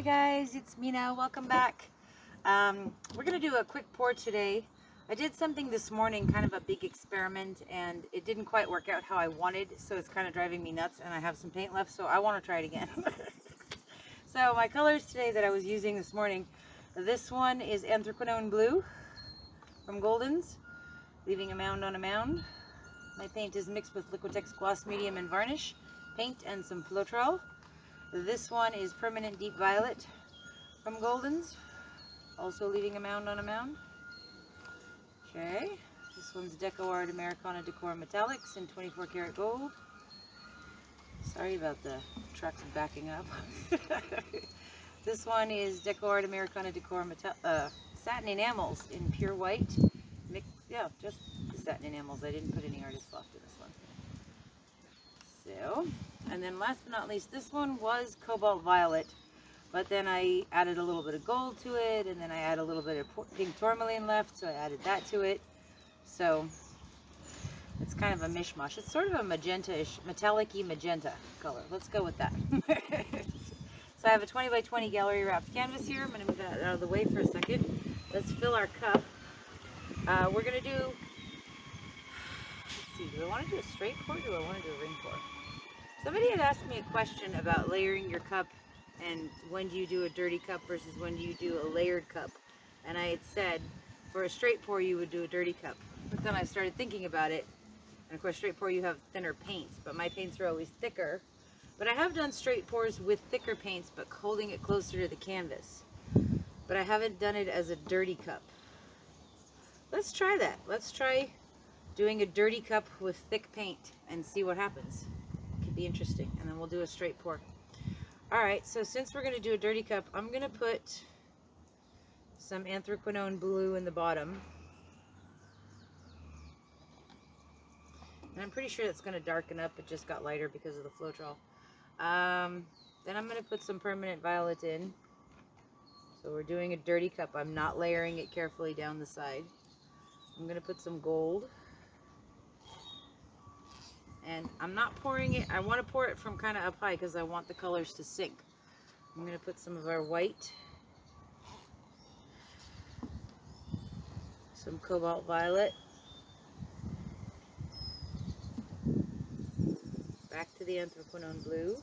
guys, it's Mina. Welcome back. We're going to do a quick pour today. I did something this morning, kind of a big experiment, and it didn't quite work out how I wanted, so it's kind of driving me nuts, and I have some paint left, so I want to try it again. So my colors today that I was using this morning, this one is Anthraquinone Blue from Golden's, leaving a mound on a mound. My paint is mixed with Liquitex Gloss Medium and Varnish paint and some Floetrol. This one is Permanent Deep Violet from Golden's, also leaving a mound on a mound. Okay, this one's DecoArt Americana Decor Metallics in 24 karat gold. Sorry about the trucks backing up. This one is DecoArt Americana Decor Satin Enamels in pure white. Just Satin Enamels. I didn't put any artist loft in this one. So, and then last but not least, this one was Cobalt Violet, but then I added a little bit of gold to it, and then I added a little bit of pink Tourmaline left, so I added that to it. So it's kind of a mishmash. It's sort of a magenta-ish, metallic-y magenta color. Let's go with that. So I have a 20 by 20 gallery wrapped canvas here. I'm going to move that out of the way for a second. Let's fill our cup. We're going to do, let's see, do I want to do a straight pour or do I want to do a ring pour? Somebody had asked me a question about layering your cup and when do you do a dirty cup versus when do you do a layered cup. And I had said for a straight pour you would do a dirty cup. But then I started thinking about it, and of course straight pour you have thinner paints, but my paints are always thicker. But I have done straight pours with thicker paints but holding it closer to the canvas. But I haven't done it as a dirty cup. Let's try that. Let's try doing a dirty cup with thick paint and see what happens. It could be interesting. And then we'll do a straight pour. Alright, so since we're going to do a dirty cup, I'm going to put some Anthraquinone Blue in the bottom. And I'm pretty sure it's going to darken up. It just got lighter because of the Floetrol. Then I'm going to put some Permanent Violet in. So we're doing a dirty cup. I'm not layering it carefully down the side. I'm going to put some gold. And I'm not pouring it. I want to pour it from kind of up high because I want the colors to sink. I'm going to put some of our white. Some Cobalt Violet. Back to the Anthraquinone Blue.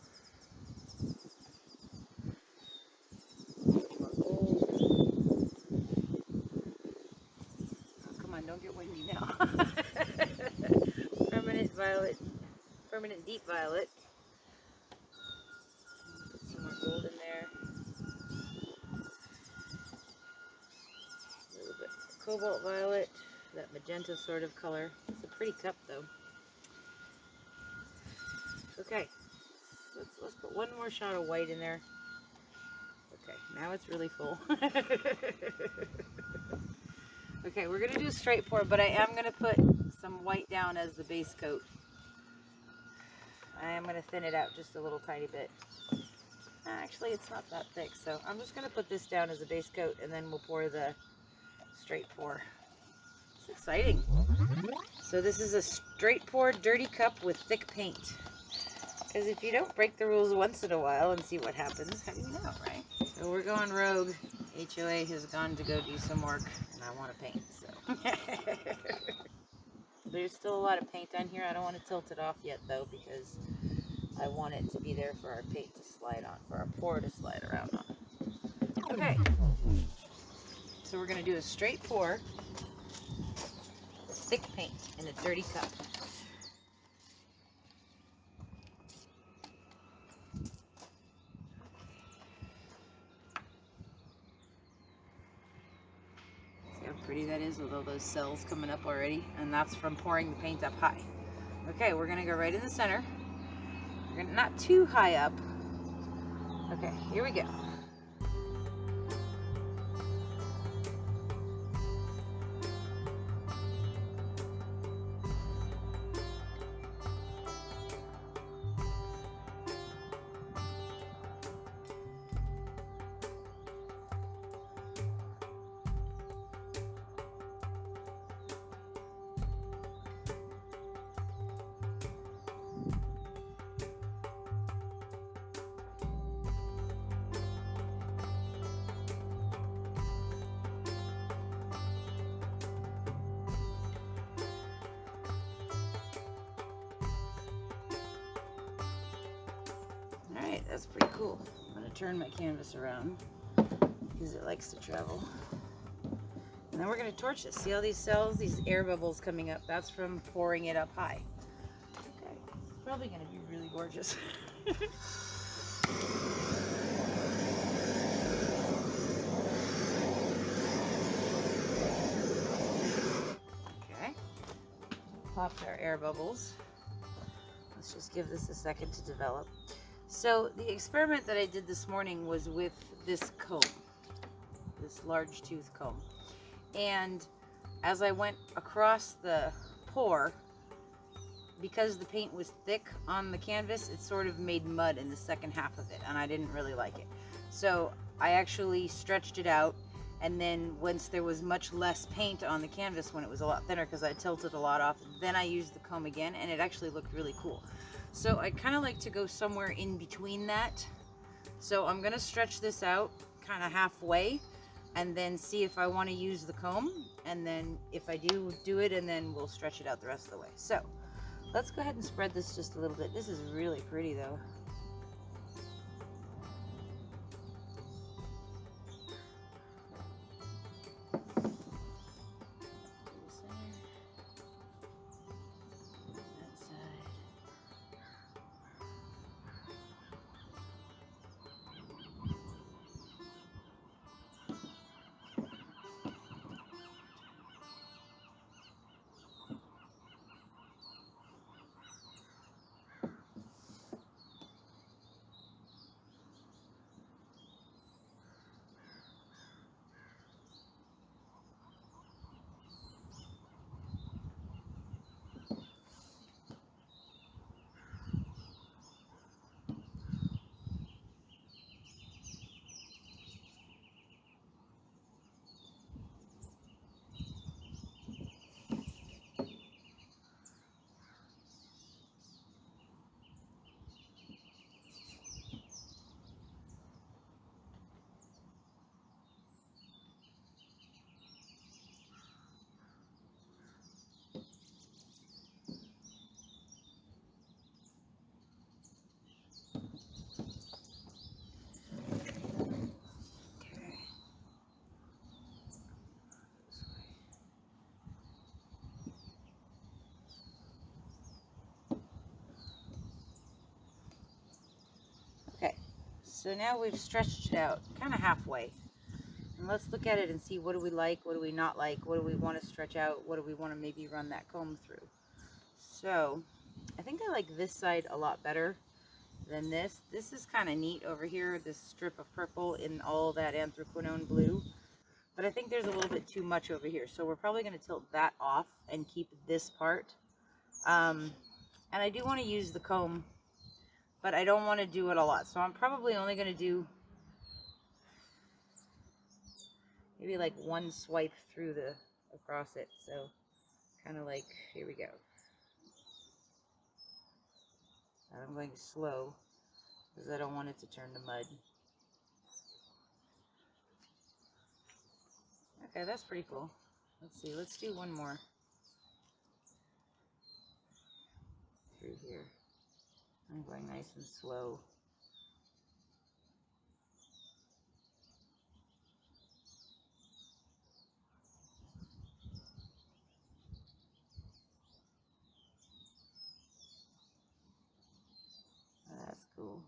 Don't get windy now. Permanent Violet, Permanent Deep Violet. Put some more gold in there. A little bit of Cobalt Violet, that magenta sort of color. It's a pretty cup though. Okay, let's put one more shot of white in there. Okay, now it's really full. Okay, we're going to do a straight pour, but I am going to put some white down as the base coat. I am going to thin it out just a little tiny bit. Actually, it's not that thick, so I'm just going to put this down as a base coat, and then we'll pour the straight pour. It's exciting. So this is a straight pour dirty cup with thick paint. Because if you don't break the rules once in a while and see what happens, how do you know, right? So we're going rogue. HOA has gone to go do some work, and I want to paint, so. There's still a lot of paint on here. I don't want to tilt it off yet, though, because I want it to be there for our paint to slide on, for our pour to slide around on. Okay. So we're going to do a straight pour with thick paint in a dirty cup. Pretty that is with all those cells coming up already, and that's from pouring the paint up high. Okay, we're gonna go right in the center. We're gonna, not too high up. Okay, here we go. that's pretty cool. I'm going to turn my canvas around because it likes to travel. And then we're going to torch it. See all these cells, these air bubbles coming up? That's from pouring it up high. Okay, it's probably going to be really gorgeous. Okay, popped our air bubbles. Let's just give this a second to develop. So the experiment that I did this morning was with this comb, this large tooth comb. And as I went across the pour, because the paint was thick on the canvas, it sort of made mud in the second half of it, and I didn't really like it. So I actually stretched it out, and then once there was much less paint on the canvas, when it was a lot thinner because I tilted a lot off, then I used the comb again, and it actually looked really cool. So I kind of like to go somewhere in between that. So I'm gonna stretch this out kind of halfway and then see if I want to use the comb, and then if I do it, and then we'll stretch it out the rest of the way. So let's go ahead and spread this just a little bit. This is really pretty though. So now we've stretched it out kind of halfway, and let's look at it and see, what do we like, what do we not like, what do we want to stretch out, what do we want to maybe run that comb through. So I think I like this side a lot better than this. This is kind of neat over here, this strip of purple in all that Anthraquinone Blue, but I think there's a little bit too much over here, so we're probably going to tilt that off and keep this part. And I do want to use the comb, but I don't want to do it a lot, so I'm probably only going to do maybe like one swipe through across it. So kind of like, here we go. And I'm going slow because I don't want it to turn to mud. Okay, that's pretty cool. Let's see, let's do one more through here. I'm going nice and slow. That's cool.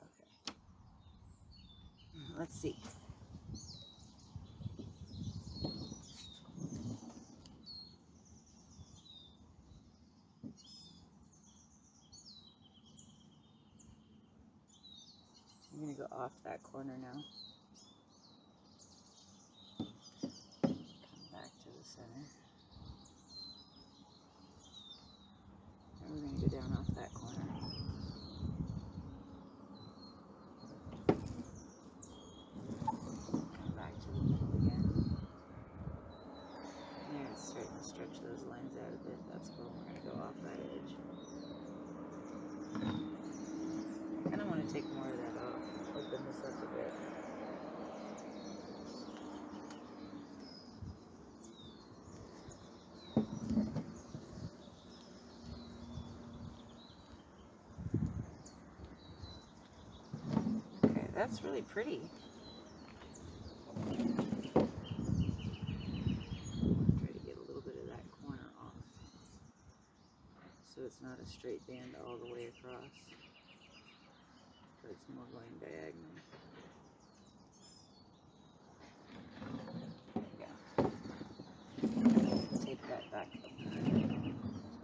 Okay. Let's see. I'm going to go off that corner now. Come back to the center. And we're going to go down off that corner. Come back to the middle again. There, it's starting to stretch those lines out a bit. That's cool. We're going to go off that edge. I kind of want to take more of that off. Open this up a bit. That's really pretty. Try to get a little bit of that corner off, so it's not a straight band all the way across, but it's more going diagonal. Take that back up to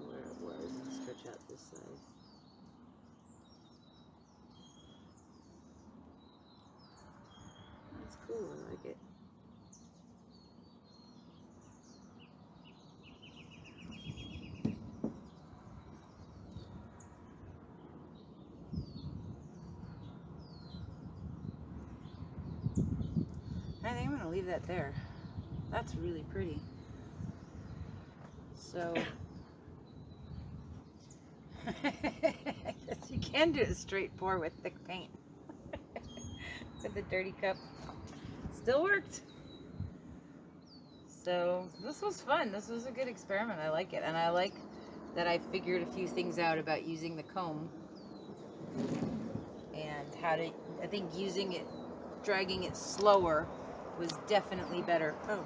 where it was and stretch out this side. That's cool, I like it. I think I'm going to leave that there. That's really pretty. So, I guess you can do a straight pour with thick paint. With a dirty cup. Still worked. So, this was fun. This was a good experiment. I like it. And I like that I figured a few things out about using the comb. And how to, I think using it, dragging it slower was definitely better. Oh.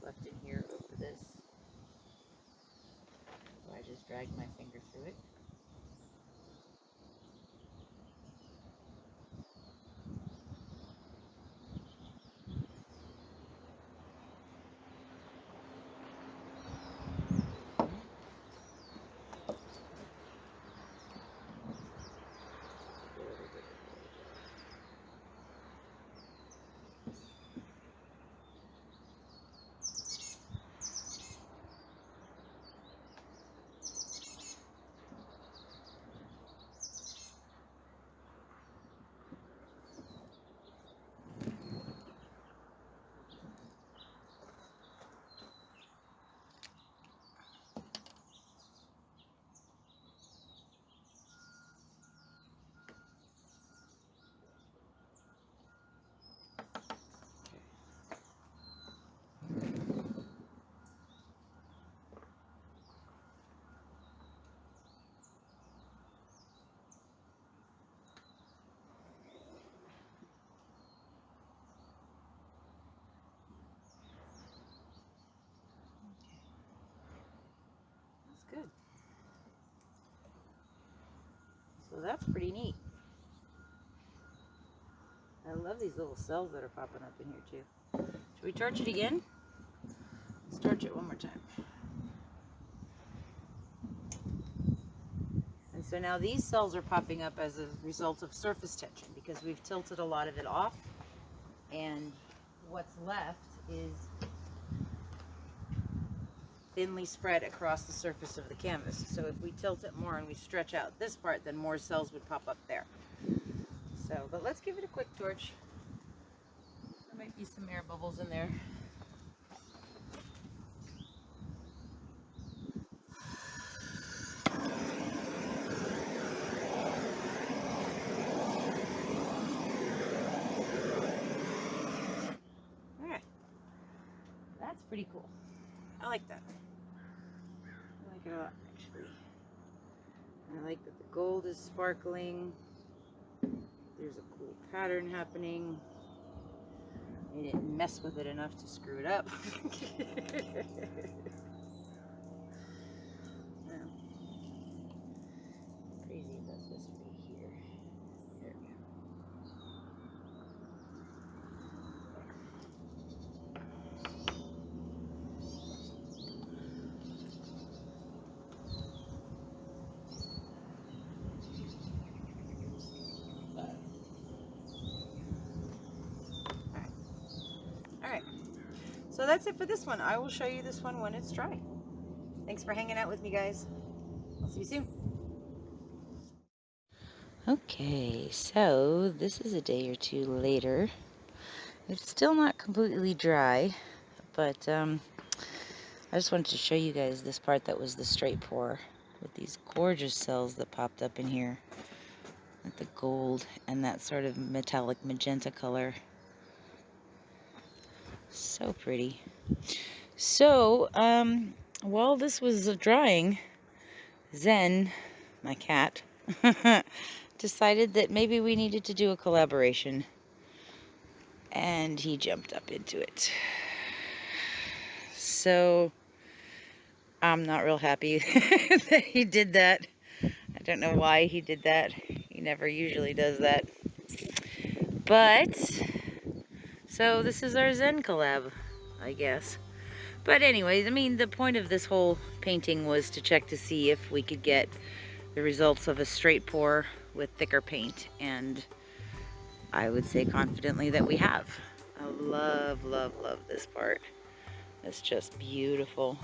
Left in here over this. So I just dragged my finger through it. Good. So that's pretty neat. I love these little cells that are popping up in here too. Should we torch it again? Let's torch it one more time. And so now these cells are popping up as a result of surface tension because we've tilted a lot of it off, and what's left is thinly spread across the surface of the canvas. So if we tilt it more and we stretch out this part, then more cells would pop up there. So, but let's give it a quick torch. There might be some air bubbles in there. All right, that's pretty cool. I like that. I like it a lot, actually. I like that the gold is sparkling. There's a cool pattern happening. I didn't mess with it enough to screw it up. Now, crazy about this right here. There we go. So that's it for this one. I will show you this one when it's dry. Thanks for hanging out with me, guys. I'll see you soon. Okay, so this is a day or two later. It's still not completely dry, but I just wanted to show you guys this part that was the StraightPour with these gorgeous cells that popped up in here with the gold and that sort of metallic magenta color. So pretty. So, while this was drying, Zen, my cat, decided that maybe we needed to do a collaboration. And he jumped up into it. So I'm not real happy that he did that. I don't know why he did that. He never usually does that. But, so this is our Zen collab, I guess. But anyways, I mean, the point of this whole painting was to check to see if we could get the results of a straight pour with thicker paint. And I would say confidently that we have. I love, love, love this part. It's just beautiful.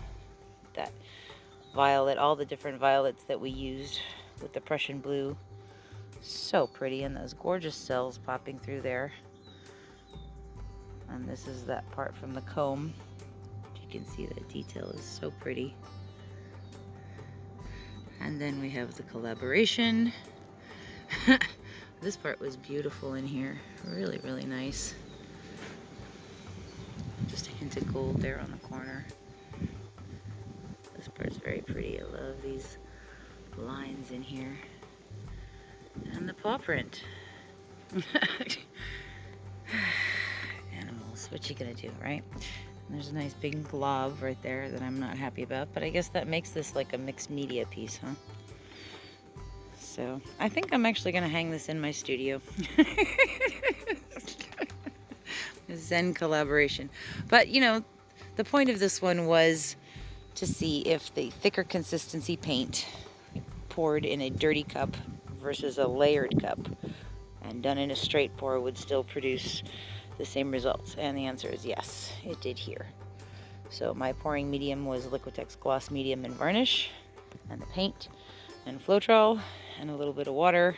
That violet, all the different violets that we used with the Prussian blue. So pretty, and those gorgeous cells popping through there. And this is that part from the comb. You can see the detail is so pretty. And then we have the collaboration. This part was beautiful in here. Really, really nice. Just a hint of gold there on the corner. This part's very pretty. I love these lines in here. And the paw print. Animals, what you gonna do, right? And there's a nice big glob right there that I'm not happy about, but I guess that makes this like a mixed media piece, huh? So I think I'm actually gonna hang this in my studio. Zen collaboration. But you know, the point of this one was to see if the thicker consistency paint poured in a dirty cup versus a layered cup and done in a straight pour would still produce the same results. And the answer is yes, it did here. So my pouring medium was Liquitex Gloss Medium and Varnish, and the paint and Floetrol and a little bit of water.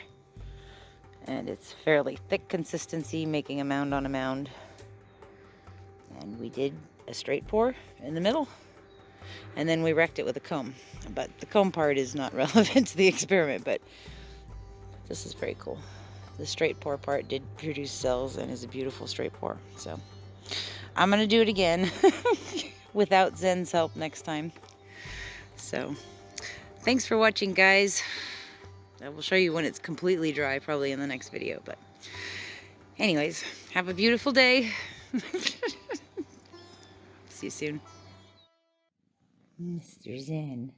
And it's fairly thick consistency, making a mound on a mound. And we did a straight pour in the middle. And then we wrecked it with a comb. But the comb part is not relevant to the experiment, but this is very cool. The straight pour part did produce cells and is a beautiful straight pour. So I'm gonna do it again without Zen's help next time. So thanks for watching, guys. I will show you when it's completely dry, probably in the next video. But anyways, have a beautiful day. See you soon. Mr. Zen.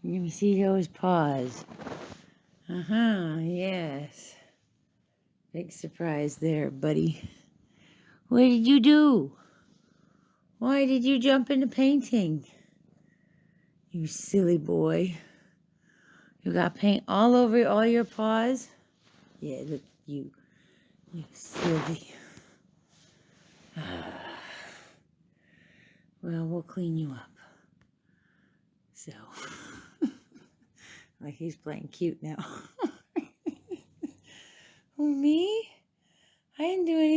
Let me see those paws. Yes. Big surprise there, buddy. What did you do? Why did you jump into painting? You silly boy. You got paint all over all your paws? Yeah, look, you silly. Well, we'll clean you up. So, like he's playing cute now. Who, me? I didn't do anything.